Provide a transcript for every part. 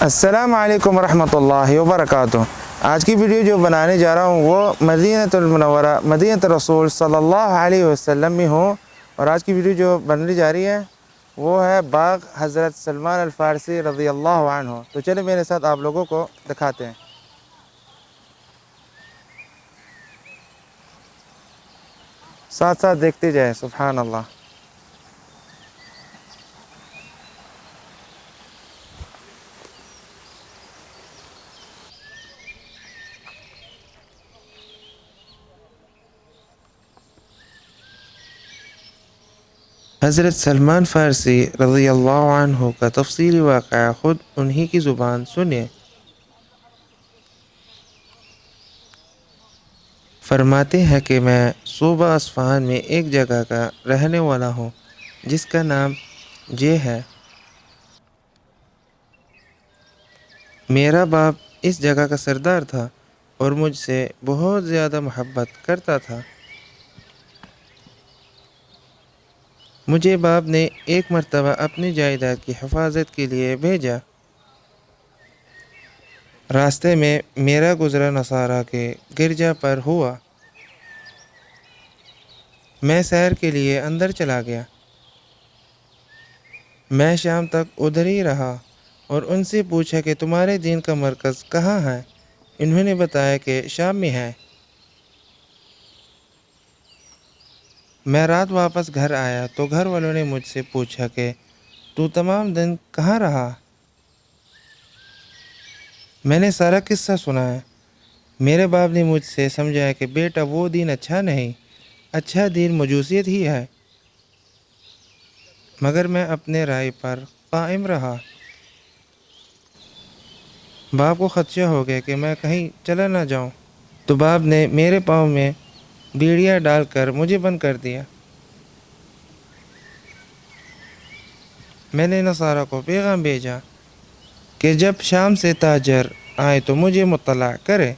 السلام علیکم ورحمۃ اللہ وبرکاتہ۔ آج کی ویڈیو جو بنانے جا رہا ہوں وہ مدینہ المنورہ مدینہ رسول صلی اللہ علیہ وسلم میں ہوں، اور آج کی ویڈیو جو بننے جا رہی ہے وہ ہے باغ حضرت سلمان الفارسی رضی اللہ عنہ۔ تو چلے میرے ساتھ آپ لوگوں کو دکھاتے ہیں، ساتھ ساتھ دیکھتے جائیں۔ سبحان اللہ۔ حضرت سلمان فارسی رضی اللہ عنہ کا تفصیلی واقعہ خود انہی کی زبان سنیں۔ فرماتے ہیں کہ میں صوبہ اصفہان میں ایک جگہ کا رہنے والا ہوں جس کا نام جے ہے۔ میرا باپ اس جگہ کا سردار تھا اور مجھ سے بہت زیادہ محبت کرتا تھا۔ مجھے باپ نے ایک مرتبہ اپنی جائیداد کی حفاظت کے لیے بھیجا۔ راستے میں میرا گزرا نصارہ کے گرجا پر ہوا۔ میں سیر کے لیے اندر چلا گیا۔ میں شام تک ادھر ہی رہا اور ان سے پوچھا کہ تمہارے دین کا مرکز کہاں ہے؟ انہوں نے بتایا کہ شام میں ہے۔ میں رات واپس گھر آیا تو گھر والوں نے مجھ سے پوچھا کہ تو تمام دن کہاں رہا؟ میں نے سارا قصہ سنایا۔ میرے باپ نے مجھ سے سمجھایا کہ بیٹا وہ دین اچھا نہیں، اچھا دین مجوسیت ہی ہے، مگر میں اپنے رائے پر قائم رہا۔ باپ کو خدشہ ہو گیا کہ میں کہیں چلا نہ جاؤں، تو باپ نے میرے پاؤں میں بیڑیاں ڈال کر مجھے بند کر دیا۔ میں نے نصارہ کو پیغام بھیجا کہ جب شام سے تاجر آئے تو مجھے مطلع کرے۔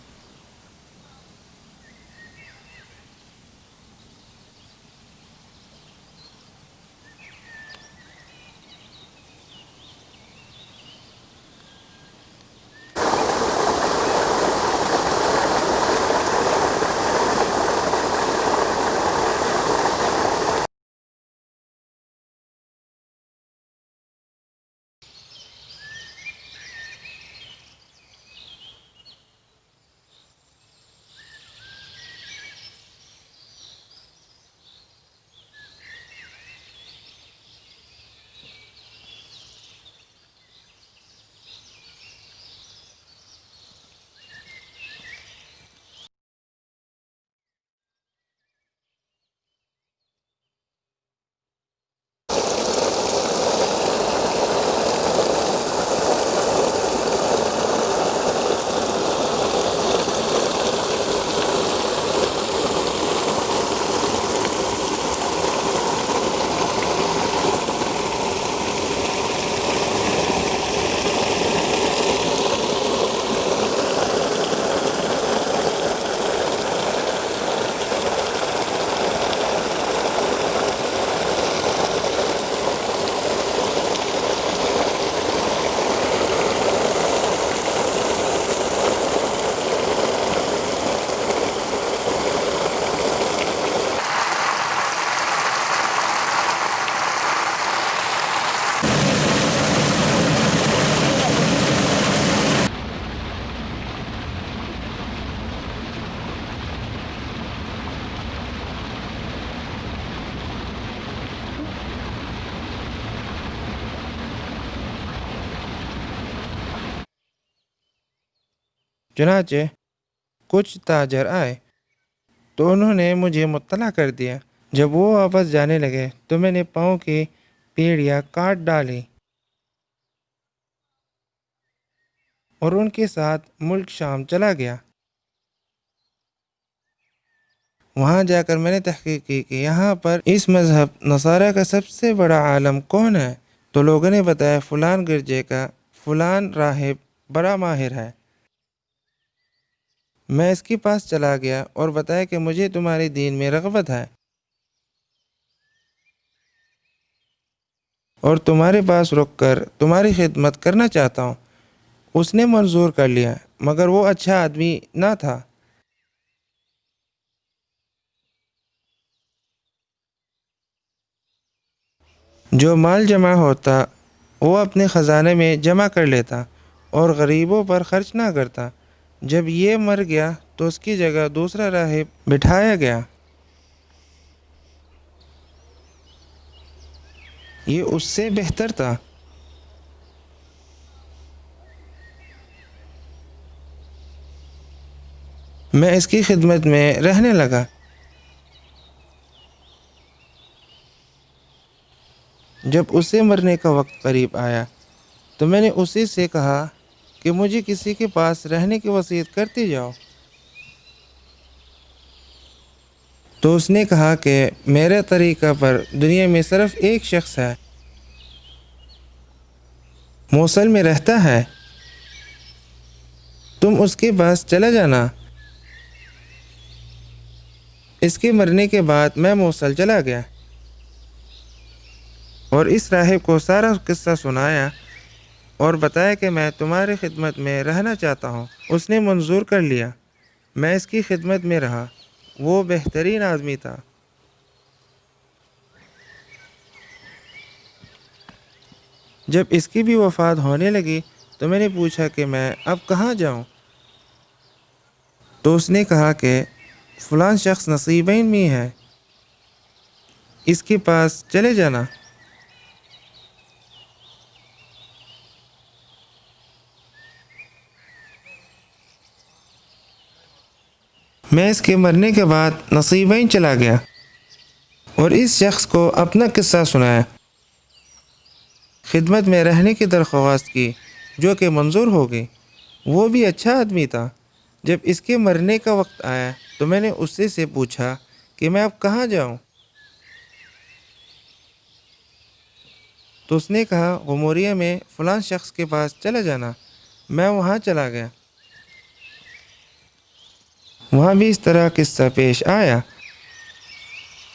چنانچہ کچھ تاجر آئے تو انہوں نے مجھے مطلع کر دیا۔ جب وہ واپس جانے لگے تو میں نے پاؤں کی بیڑیاں کاٹ ڈالی اور ان کے ساتھ ملک شام چلا گیا۔ وہاں جا کر میں نے تحقیق کی کہ یہاں پر اس مذہب نصارہ کا سب سے بڑا عالم کون ہے، تو لوگوں نے بتایا فلان گرجے کا فلان راہب بڑا ماہر ہے۔ میں اس کے پاس چلا گیا اور بتایا کہ مجھے تمہارے دین میں رغبت ہے اور تمہارے پاس رک کر تمہاری خدمت کرنا چاہتا ہوں۔ اس نے منظور کر لیا، مگر وہ اچھا آدمی نہ تھا۔ جو مال جمع ہوتا وہ اپنے خزانے میں جمع کر لیتا اور غریبوں پر خرچ نہ کرتا۔ جب یہ مر گیا تو اس کی جگہ دوسرا راہب بٹھایا گیا۔ یہ اس سے بہتر تھا۔ میں اس کی خدمت میں رہنے لگا۔ جب اسے مرنے کا وقت قریب آیا تو میں نے اسی سے کہا کہ مجھے کسی کے پاس رہنے کی وصیت کرتے جاؤ۔ تو اس نے کہا کہ میرے طریقہ پر دنیا میں صرف ایک شخص ہے، موصل میں رہتا ہے، تم اس کے پاس چلا جانا۔ اس کے مرنے کے بعد میں موصل چلا گیا اور اس راہب کو سارا قصہ سنایا اور بتایا کہ میں تمہاری خدمت میں رہنا چاہتا ہوں۔ اس نے منظور کر لیا۔ میں اس کی خدمت میں رہا۔ وہ بہترین آدمی تھا۔ جب اس کی بھی وفات ہونے لگی تو میں نے پوچھا کہ میں اب کہاں جاؤں؟ تو اس نے کہا کہ فلاں شخص نصیبین میں ہے، اس کے پاس چلے جانا۔ میں اس کے مرنے کے بعد نصیبین چلا گیا اور اس شخص کو اپنا قصہ سنایا، خدمت میں رہنے کی درخواست کی، جو کہ منظور ہو گئی۔ وہ بھی اچھا آدمی تھا۔ جب اس کے مرنے کا وقت آیا تو میں نے اس سے پوچھا کہ میں اب کہاں جاؤں؟ تو اس نے کہا غموریہ میں فلاں شخص کے پاس چلا جانا۔ میں وہاں چلا گیا۔ وہاں بھی اس طرح قصہ پیش آیا۔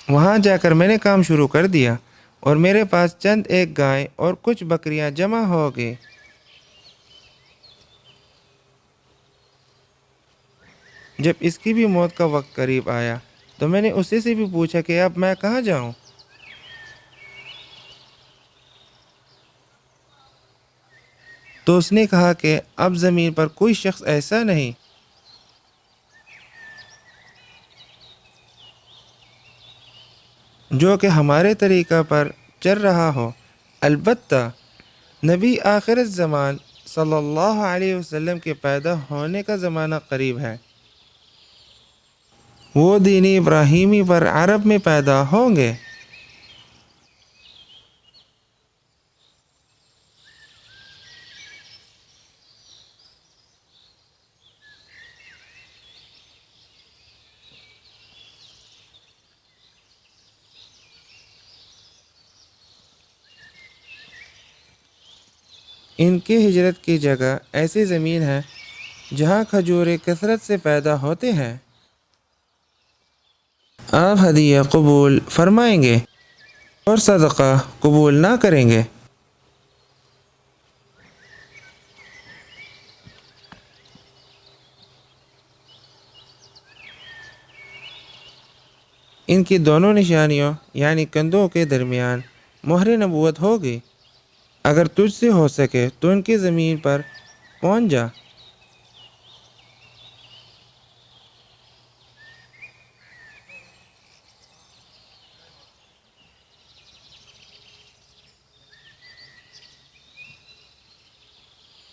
وہاں جا کر میں نے کام شروع کر دیا اور میرے پاس چند ایک گائے اور کچھ بکریاں جمع ہو گئی۔ جب اس کی بھی موت کا وقت قریب آیا تو میں نے اسی سے بھی پوچھا کہ اب میں کہاں جاؤں؟ تو اس نے کہا کہ اب زمین پر کوئی شخص ایسا نہیں جو کہ ہمارے طریقہ پر چل رہا ہو، البتہ نبی آخر الزمان صلی اللہ علیہ وسلم کے پیدا ہونے کا زمانہ قریب ہے۔ وہ دین ابراہیمی پر عرب میں پیدا ہوں گے۔ ان کے ہجرت کی جگہ ایسی زمین ہے جہاں کھجورے کثرت سے پیدا ہوتے ہیں۔ آپ ہدیہ قبول فرمائیں گے اور صدقہ قبول نہ کریں گے۔ ان کی دونوں نشانیوں یعنی کندھوں کے درمیان مہر نبوت ہوگی۔ اگر تجھ سے ہو سکے تو ان کی زمین پر پہنچ جا۔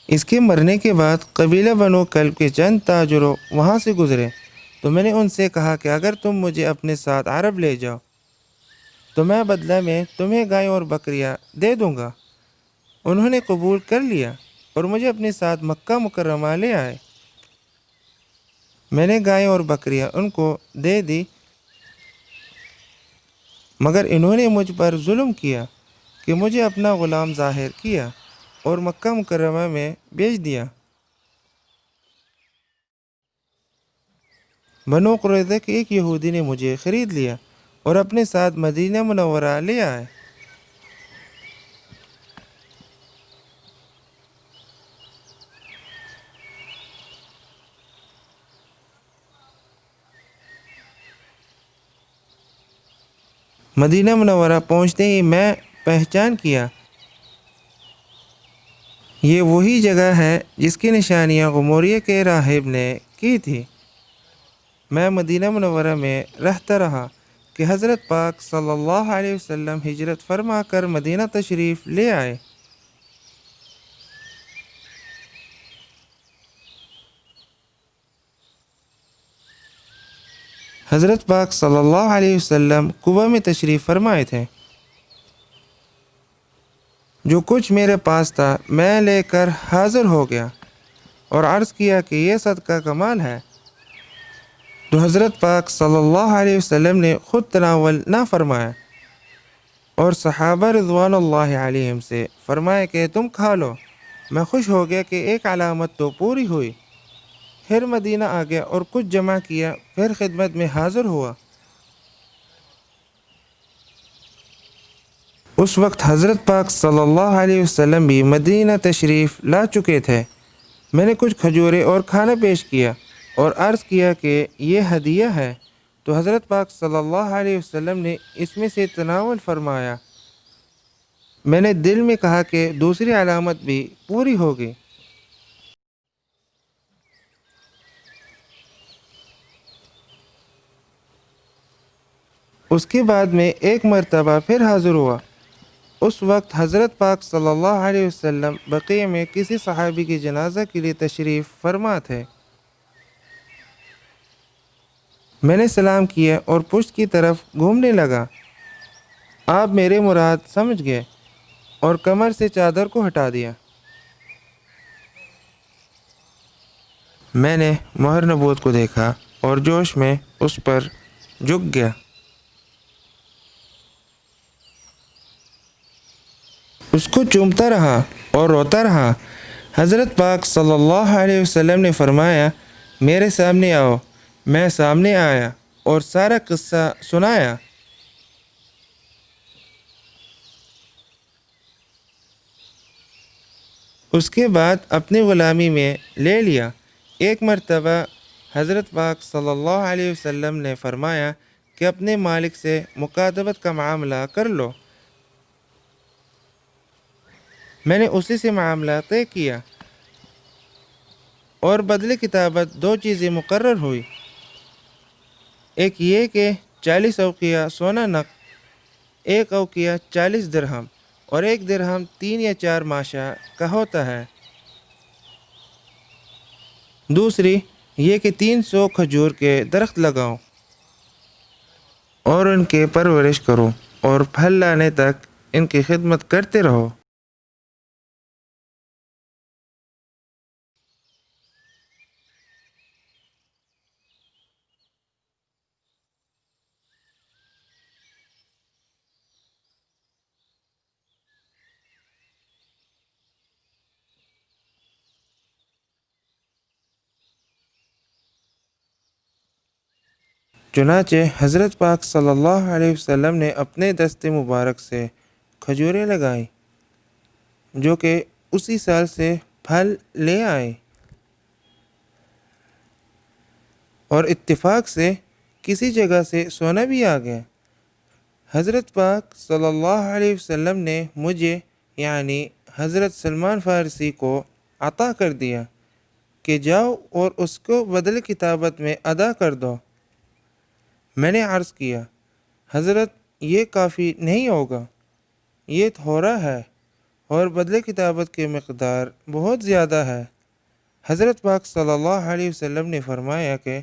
اس کے مرنے کے بعد قبیلہ بنو کلب کے چند تاجروں وہاں سے گزرے تو میں نے ان سے کہا کہ اگر تم مجھے اپنے ساتھ عرب لے جاؤ تو میں بدلہ میں تمہیں گائے اور بکریاں دے دوں گا۔ انہوں نے قبول کر لیا اور مجھے اپنے ساتھ مکہ مکرمہ لے آئے۔ میں نے گائے اور بکریاں ان کو دے دی، مگر انہوں نے مجھ پر ظلم کیا کہ مجھے اپنا غلام ظاہر کیا اور مکہ مکرمہ میں بیچ دیا۔ بنو قریظہ کے ایک یہودی نے مجھے خرید لیا اور اپنے ساتھ مدینہ منورہ لے آئے۔ مدینہ منورہ پہنچتے ہی میں پہچان کیا یہ وہی جگہ ہے جس کی نشانیاں غموریہ کے راہب نے کی تھی۔ میں مدینہ منورہ میں رہتا رہا کہ حضرت پاک صلی اللہ علیہ وسلم ہجرت فرما کر مدینہ تشریف لے آئے۔ حضرت پاک صلی اللہ علیہ وسلم قباء میں تشریف فرمائے تھے۔ جو کچھ میرے پاس تھا میں لے کر حاضر ہو گیا اور عرض کیا کہ یہ صدقہ کمال ہے، تو حضرت پاک صلی اللہ علیہ وسلم نے خود تناول نہ فرمایا اور صحابہ رضوان اللہ علیہم سے فرمایا کہ تم کھا لو۔ میں خوش ہو گیا کہ ایک علامت تو پوری ہوئی۔ پھر مدینہ آ گیا اور کچھ جمع کیا، پھر خدمت میں حاضر ہوا۔ اس وقت حضرت پاک صلی اللہ علیہ وسلم بھی مدینہ تشریف لا چکے تھے۔ میں نے کچھ کھجوریں اور کھانا پیش کیا اور عرض کیا کہ یہ ہدیہ ہے، تو حضرت پاک صلی اللہ علیہ وسلم نے اس میں سے تناول فرمایا۔ میں نے دل میں کہا کہ دوسری علامت بھی پوری ہوگی۔ اس کے بعد میں ایک مرتبہ پھر حاضر ہوا۔ اس وقت حضرت پاک صلی اللہ علیہ وسلم بقیع میں کسی صحابی کی جنازہ کے لیے تشریف فرما تھے۔ میں نے سلام کیا اور پشت کی طرف گھومنے لگا۔ آپ میرے مراد سمجھ گئے اور کمر سے چادر کو ہٹا دیا۔ میں نے مہر نبوت کو دیکھا اور جوش میں اس پر جھک گیا۔ اس کو چومتا رہا اور روتا رہا۔ حضرت پاک صلی اللہ علیہ وسلم نے فرمایا، میرے سامنے آؤ۔ میں سامنے آیا اور سارا قصہ سنایا۔ اس کے بعد اپنی غلامی میں لے لیا۔ ایک مرتبہ حضرت پاک صلی اللہ علیہ وسلم نے فرمایا کہ اپنے مالک سے مکاتبت کا معاملہ کر لو۔ میں نے اسی سے معاملہ طے کیا اور بدلے کتابت دو چیزیں مقرر ہوئی۔ ایک یہ کہ 40 اوقیہ سونا نقد، ایک اوقیہ 40 درہم اور ایک درہم 3 یا 4 ماشا کا ہوتا ہے۔ دوسری یہ کہ 300 کھجور کے درخت لگاؤ اور ان کی پرورش کرو اور پھل لانے تک ان کی خدمت کرتے رہو۔ چنانچہ حضرت پاک صلی اللہ علیہ وسلم نے اپنے دست مبارک سے کھجوریں لگائیں جو کہ اسی سال سے پھل لے آئیں، اور اتفاق سے کسی جگہ سے سونا بھی آ گیا۔ حضرت پاک صلی اللہ علیہ وسلم نے مجھے یعنی حضرت سلمان فارسی کو عطا کر دیا کہ جاؤ اور اس کو بدل کتابت میں ادا کر دو۔ میں نے عرض کیا، حضرت یہ کافی نہیں ہوگا، یہ تھوڑا ہے اور بدل کتابت کی مقدار بہت زیادہ ہے۔ حضرت پاک صلی اللہ علیہ وسلم نے فرمایا کہ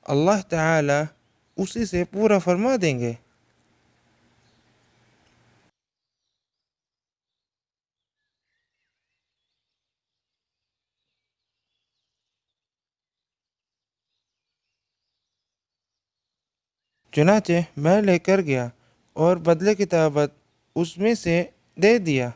اللہ تعالی اسی سے پورا فرما دیں گے۔ چنانچہ میں لے کر گیا اور بدل کتابت اس میں سے دے دیا۔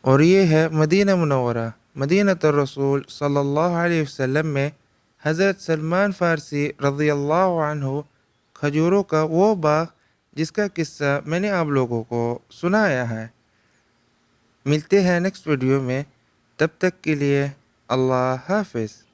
اور یہ ہے مدینہ منورہ، مدینہ الرسول صلی اللہ علیہ وسلم میں حضرت سلمان فارسی رضی اللہ عنہ کھجوروں کا وہ باغ جس کا قصہ میں نے آپ لوگوں کو سنایا ہے۔ ملتے ہیں نیکسٹ ویڈیو میں، تب تک کے لیے اللہ حافظ۔